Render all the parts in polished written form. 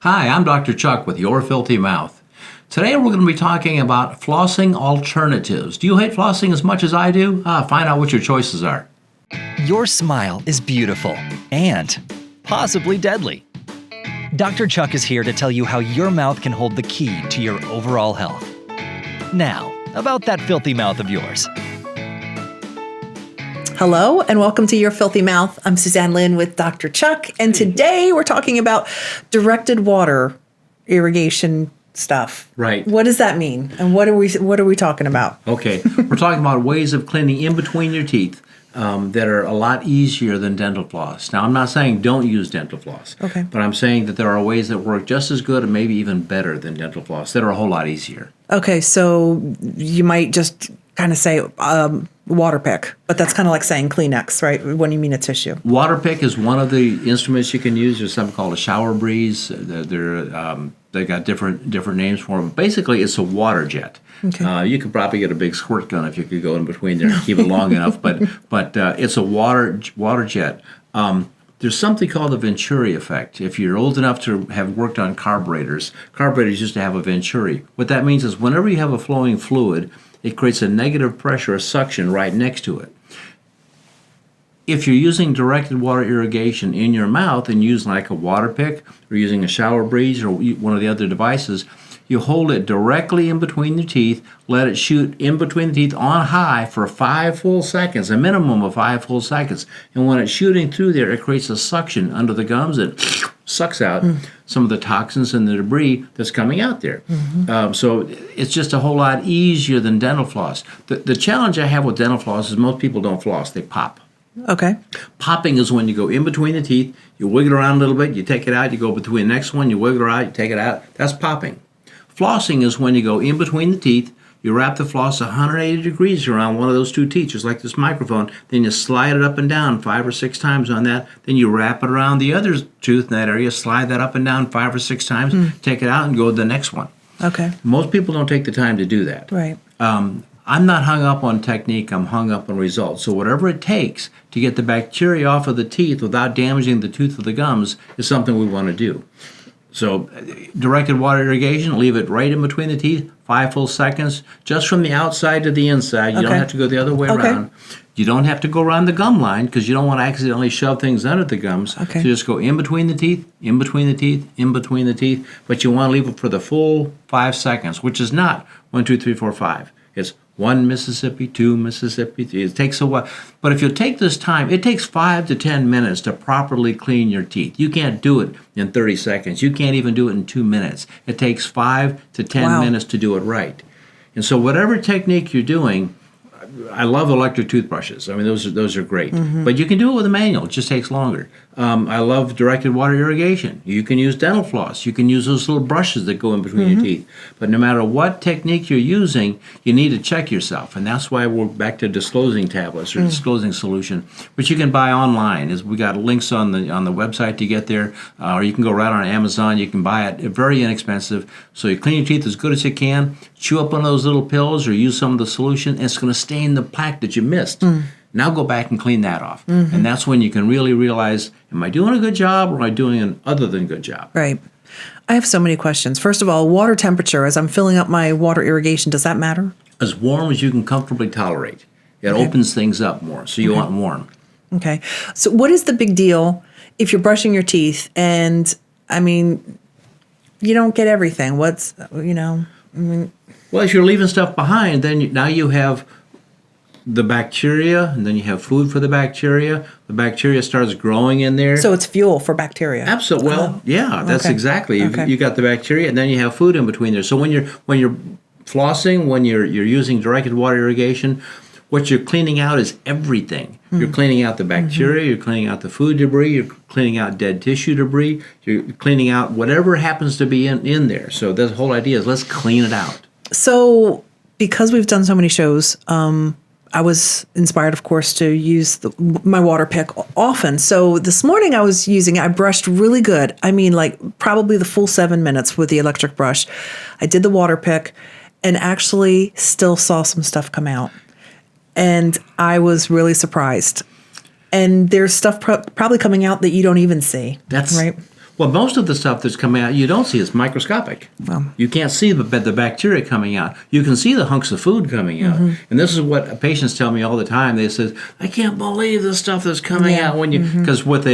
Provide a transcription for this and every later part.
Hi, I'm Dr. Chuck with Your Filthy Mouth. Today we're going to be talking about flossing alternatives. Do you hate flossing as much as I do? Find out what your choices are. Your smile is beautiful and possibly deadly. Dr. Chuck is here to tell you how your mouth can hold the key to your overall health. Now, about that filthy mouth of yours. Hello and welcome to Your Filthy Mouth. I'm Suzanne Lynn with Dr. Chuck, and today we're talking about directed water irrigation stuff. Right. What does that mean? And what are we talking about? Okay, we're talking about ways of cleaning in between your teeth that are a lot easier than dental floss. Now, I'm not saying don't use dental floss, Okay. but I'm saying that there are ways that work just as good and maybe even better than dental floss that are a whole lot easier. Okay, so you might just kind of say water pick, but that's kind of like saying Kleenex, right? When you mean a tissue. Water pick is one of the instruments you can use. There's something called a shower breeze. They got different names for them. Basically, it's a water jet. Okay. You could probably get a big squirt gun if you could go in between there and keep it long enough. But it's a water jet. There's something called the Venturi effect. If you're old enough to have worked on carburetors used to have a Venturi. What that means is whenever you have a flowing fluid, it creates a negative pressure, a suction right next to it. If you're using directed water irrigation in your mouth and use like a water pick or using a shower breeze or one of the other devices, you hold it directly in between the teeth, let it shoot in between the teeth on high for 5 full seconds, a minimum of 5 full seconds. And when it's shooting through there, it creates a suction under the gums that sucks out some of the toxins and the debris that's coming out there. So it's just a whole lot easier than dental floss. The challenge I have with dental floss is most people don't floss, they pop. Okay. Popping is when you go in between the teeth, you wiggle around a little bit, you take it out, you go between the next one, you wiggle it out, you take it out. That's popping. Flossing is when you go in between the teeth, you wrap the floss 180 degrees around one of those two teeth, just like this microphone, then you slide it up and down 5 or 6 times on that, then you wrap it around the other tooth in that area, slide that up and down 5 or 6 times, take it out and go to the next one. Okay. Most people don't take the time to do that. Right. I'm not hung up on technique, I'm hung up on results. So whatever it takes to get the bacteria off of the teeth without damaging the tooth or the gums is something we want to do. So directed water irrigation, leave it right in between the teeth, 5 full seconds, just from the outside to the inside. You don't have to go the other way around. You don't have to go around the gum line because you don't want to accidentally shove things under the gums. Okay. So just go in between the teeth, in between the teeth, in between the teeth. But you want to leave it for the full 5 seconds, which is not 1, 2, 3, 4, 5. It's 1 Mississippi, 2 Mississippi, 3. It takes a while. But if you take this time, it takes 5 to 10 minutes to properly clean your teeth. You can't do it in 30 seconds. You can't even do it in 2 minutes. It takes 5 to 10 minutes to do it right. And so whatever technique you're doing, I love electric toothbrushes. I mean, those are great. But you can do it with a manual. It just takes longer. I love directed water irrigation. You can use dental floss. You can use those little brushes that go in between your teeth. But no matter what technique you're using, you need to check yourself. And that's why we're back to disclosing tablets or disclosing solution, which you can buy online. We got links on the website to get there, or you can go right on Amazon. You can buy it. Very inexpensive. So you clean your teeth as good as you can. Chew up one of those little pills or use some of the solution, and it's going to stain the plaque that you missed. Now go back and clean that off. And that's when you can really realize, am I doing a good job or am I doing an other than good job? Right. I have so many questions. First of all, water temperature, as I'm filling up my water irrigation, does that matter? As warm as you can comfortably tolerate. It opens things up more, so you want warm. Okay. So what is the big deal if you're brushing your teeth and, I mean, you don't get everything? Well, if you're leaving stuff behind, then now you have the bacteria, and then you have food for the bacteria. The bacteria starts growing in there. So it's fuel for bacteria. Absolutely. Well, yeah, that's exactly. You got the bacteria, and then you have food in between there. So when you're flossing, when you're using directed water irrigation, what you're cleaning out is everything. You're cleaning out the bacteria, you're cleaning out the food debris, you're cleaning out dead tissue debris, you're cleaning out whatever happens to be in there. So the whole idea is let's clean it out. So because we've done so many shows, I was inspired, of course, to use my water pick often. So this morning I brushed really good. I mean, like probably the full 7 minutes with the electric brush. I did the water pick and actually still saw some stuff come out. And I was really surprised. And there's stuff probably coming out that you don't even see. That's right. Well, most of the stuff that's coming out you don't see. It's microscopic. You can't see the bacteria coming out. You can see the hunks of food coming out. And this is what patients tell me all the time. They say, I can't believe the stuff that's coming out when you, because with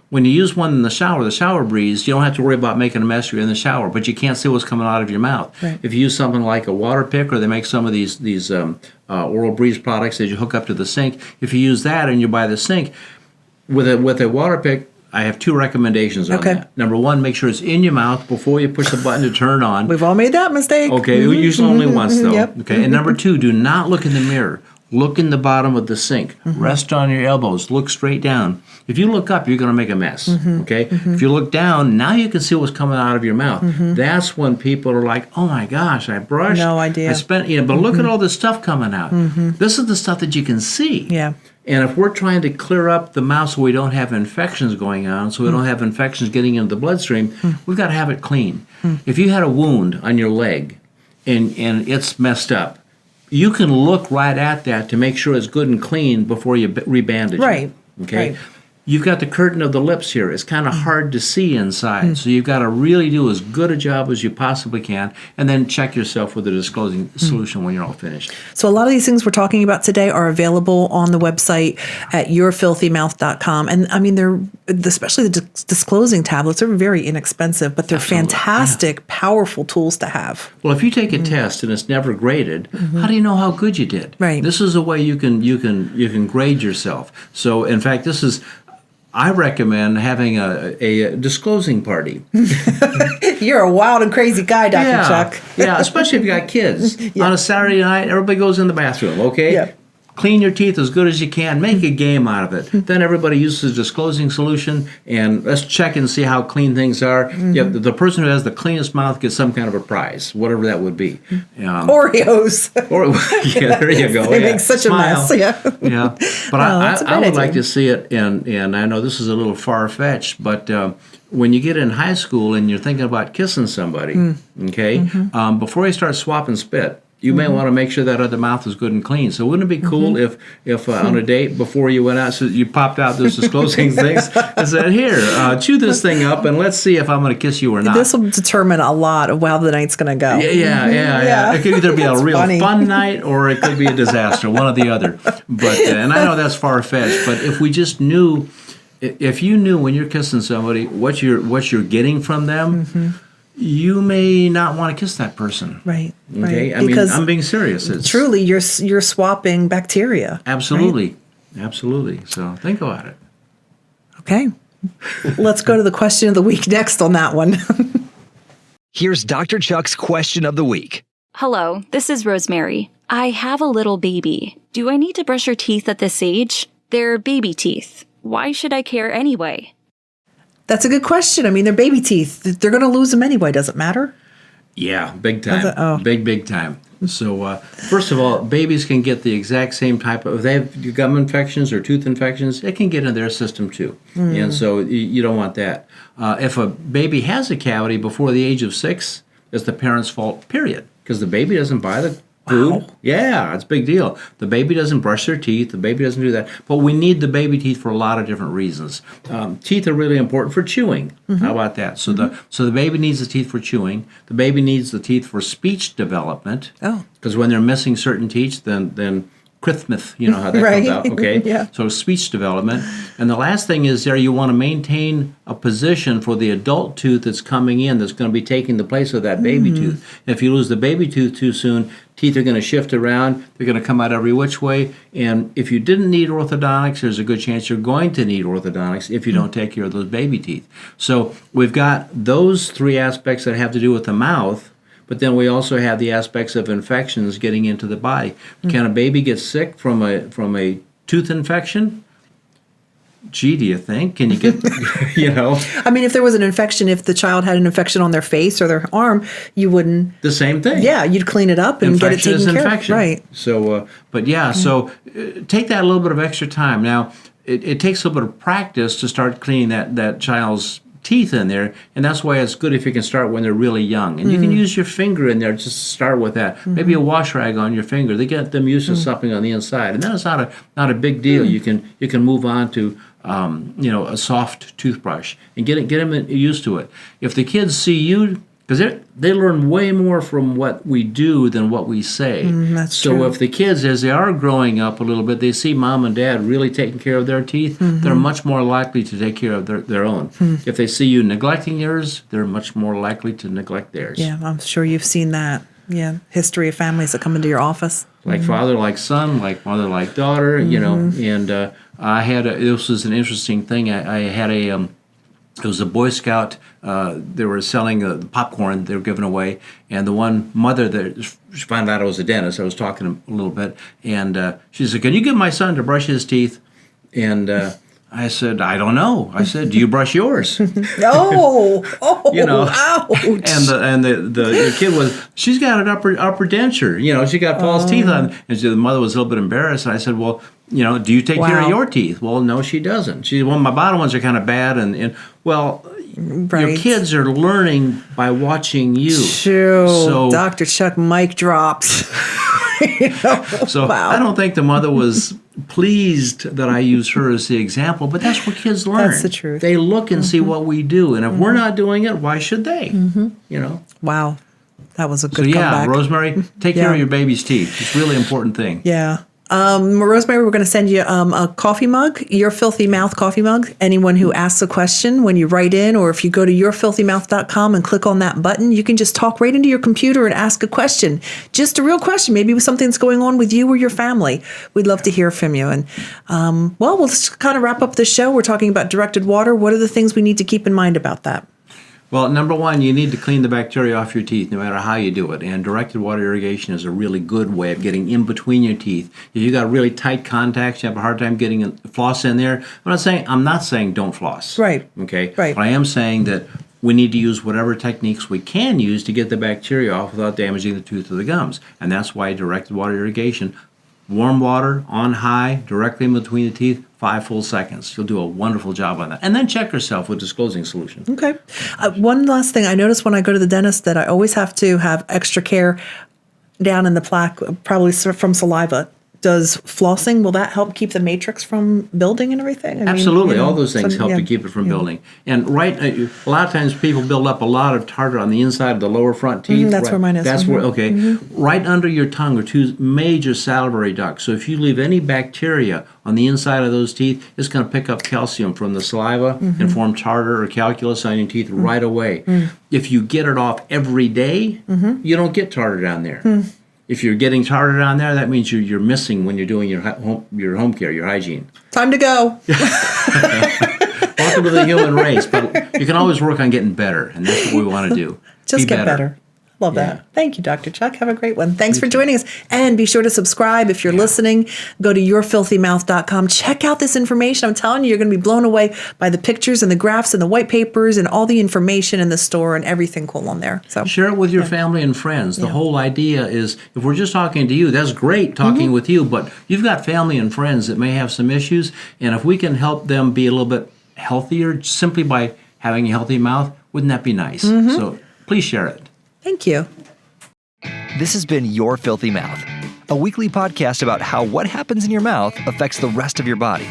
when you use one in the shower breeze, you don't have to worry about making a mess. You're in the shower, but you can't see what's coming out of your mouth. Right. If you use something like a water pick, or they make some of these oral breeze products that you hook up to the sink, if you use that and you're by the sink, with a water pick, I have 2 recommendations on that. Number 1, make sure it's in your mouth before you push the button to turn it on. We've all made that mistake. Okay, usually only once though. Yep. Okay, and number 2, do not look in the mirror. Look in the bottom of the sink. Rest on your elbows. Look straight down. If you look up, you're going to make a mess. Okay. If you look down, now you can see what's coming out of your mouth. That's when people are like, "Oh my gosh, I brushed. No idea. I spent, but look at all this stuff coming out. This is the stuff that you can see." Yeah. And if we're trying to clear up the mouth so we don't have infections going on, so we don't have infections getting into the bloodstream, we've got to have it clean. If you had a wound on your leg and it's messed up, you can look right at that to make sure it's good and clean before you rebandage Right. it. Okay? Right. You've got the curtain of the lips here. It's kind of hard to see inside. So you've got to really do as good a job as you possibly can, and then check yourself with a disclosing solution when you're all finished. So a lot of these things we're talking about today are available on the website at yourfilthymouth.com. And I mean, they're, especially the disclosing tablets, are very inexpensive, but they're fantastic, powerful tools to have. Well, if you take a test and it's never graded, how do you know how good you did? Right. This is a way you can grade yourself. So, in fact, I recommend having a disclosing party. You're a wild and crazy guy, Dr. Chuck. Yeah, especially if you got kids. On a Saturday night, everybody goes in the bathroom, okay? Yeah. Clean your teeth as good as you can. Make a game out of it. Then everybody uses a disclosing solution, and let's check and see how clean things are. Yeah, the person who has the cleanest mouth gets some kind of a prize, whatever that would be. Oreos. Or yeah, there you go. They make such a mess. Yeah. Yeah, but that's a I great would like idea. to see it, and I know this is a little far fetched, but when you get in high school and you're thinking about kissing somebody, okay, before you start swapping spit, you may want to make sure that other mouth is good and clean. So wouldn't it be cool if on a date before you went out, so you popped out those disclosing things and said, "Here, chew this thing up, and let's see if I'm going to kiss you or not." This will determine a lot of how the night's going to go. Yeah. It could either be a real funny. fun night or it could be a disaster, one or the other. But and I know that's far fetched, but if we just knew, if you knew when you're kissing somebody what you're getting from them, you may not want to kiss that person. Right. Okay, Right. I mean, I'm being serious. It's Truly, you're swapping bacteria. absolutely, absolutely. So think about it. Okay. Let's go to the question of the week next on that one. Here's Dr. Chuck's question of the week. Hello, this is Rosemary. I have a little baby. Do I need to brush her teeth at this age? They're baby teeth. Why should I care anyway? That's a good question. I mean, they're baby teeth. They're going to lose them anyway. Does it matter? Yeah, big time. Oh. Big time. So, first of all, babies can get the exact same type of, if they have gum infections or tooth infections, it can get in their system too. And so you don't want that. If a baby has a cavity before the age of 6, it's the parent's fault, period. Because the baby doesn't buy the food. Wow. Yeah, it's a big deal. The baby doesn't brush their teeth. The baby doesn't do that. But we need the baby teeth for a lot of different reasons. Teeth are really important for chewing. How about that? So the baby needs the teeth for chewing. The baby needs the teeth for speech development. Oh. Because when they're missing certain teeth, then Christmas, you know how that Right. comes out, okay? Yeah. So speech development. And the last thing is you want to maintain a position for the adult tooth that's coming in that's going to be taking the place of that baby tooth. If you lose the baby tooth too soon, teeth are going to shift around. They're going to come out every which way. And if you didn't need orthodontics, there's a good chance you're going to need orthodontics if you don't take care of those baby teeth. So we've got those 3 aspects that have to do with the mouth. But then we also have the aspects of infections getting into the body. Can a baby get sick from a tooth infection? Gee, do you think? Can you get, I mean, if there was an infection, if the child had an infection on their face or their arm, you wouldn't. the same thing? Yeah, you'd clean it up and Infection get it is taken care infection. of. Right. So, take that a little bit of extra time. Now, it takes a little bit of practice to start cleaning that child's teeth in there, and that's why it's good if you can start when they're really young. And you can use your finger in there just to start with that. Maybe a wash rag on your finger. They get them used to something on the inside, and then it's not a big deal. You can move on to a soft toothbrush, and get them used to it. If the kids see you, because they learn way more from what we do than what we say. That's so true. if the kids, as they are growing up a little bit, they see mom and dad really taking care of their teeth, they're much more likely to take care of their own. If they see you neglecting yours, they're much more likely to neglect theirs. Yeah, I'm sure you've seen that. Yeah, history of families that come into your office. Like father, like son, like mother, like daughter, And this was an interesting thing. I had it was a Boy Scout. They were selling popcorn they were giving away, and the one mother that she found out I was a dentist. I was talking a little bit, and she said, "Can you get my son to brush his teeth?" And I said, "I don't know." I said, "Do you brush yours?" Oh, ouch. And the kid she's got an upper denture. She got false teeth on. And the mother was a little bit embarrassed. And I said, "Well, do you take care of your teeth?" "Well, no, she doesn't." She said, "Well, my bottom ones are kind of bad." And your kids are learning by watching you. True. So, Dr. Chuck mic drops. So wow. I don't think the mother was pleased that I used her as the example, but that's what kids learn. That's the truth. They look and see what we do, and if we're not doing it, why should they? Wow. That was a good So comeback. Rosemary, take care of your baby's teeth. It's a really important thing. Yeah. Rosemary, we're going to send you a coffee mug, Your Filthy Mouth coffee mug. Anyone who asks a question when you write in, or if you go to yourfilthymouth.com and click on that button, you can just talk right into your computer and ask a question. Just a real question, maybe with something that's going on with you or your family. We'd love to hear from you. And we'll just kind of wrap up the show. We're talking about directed water. What are the things we need to keep in mind about that? Well, number one, you need to clean the bacteria off your teeth no matter how you do it. And directed water irrigation is a really good way of getting in between your teeth. If you got really tight contacts, you have a hard time getting a floss in there. I'm not saying don't floss. Right. Okay. Right. But I am saying that we need to use whatever techniques we can use to get the bacteria off without damaging the tooth or the gums. And that's why directed water irrigation, warm water on high, directly in between the teeth, 5 full seconds. You'll do a wonderful job on that. And then check yourself with disclosing solution. Okay. One last thing. I notice when I go to the dentist that I always have to have extra care down in the plaque, probably from saliva. Does flossing, will that help keep the matrix from building and everything? Absolutely. All those things help to keep it from building. And a lot of times people build up a lot of tartar on the inside of the lower front teeth. That's where mine is. That's where, okay. Right under your tongue are 2 major salivary ducts. So if you leave any bacteria on the inside of those teeth, it's going to pick up calcium from the saliva and form tartar or calculus on your teeth right away. If you get it off every day, you don't get tartar down there. If you're getting tartar down there, that means you're missing when you're doing your home care, your hygiene. Time to go. Welcome to the human race, but you can always work on getting better, and that's what we want to do. Just Be get better. Love Yeah. that. Thank you, Dr. Chuck. Have a great one. Thanks for joining us. And be sure to subscribe if you're listening. Go to yourfilthymouth.com. Check out this information. I'm telling you, you're going to be blown away by the pictures and the graphs and the white papers and all the information in the store and everything cool on there. So Share it with your family and friends. The whole idea is, if we're just talking to you, that's great talking with you, but you've got family and friends that may have some issues, and if we can help them be a little bit healthier simply by having a healthy mouth, wouldn't that be nice? So please share it. thank you. This has been Your Filthy Mouth, a weekly podcast about how what happens in your mouth affects the rest of your body.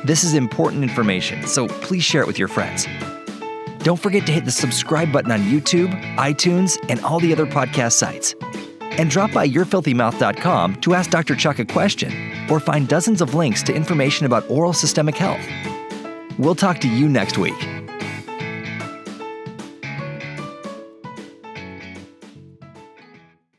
This is important information, so please share it with your friends. Don't forget to hit the subscribe button on YouTube, iTunes, and all the other podcast sites. And drop by yourfilthymouth.com to ask Dr. Chuck a question or find dozens of links to information about oral systemic health. We'll talk to you next week.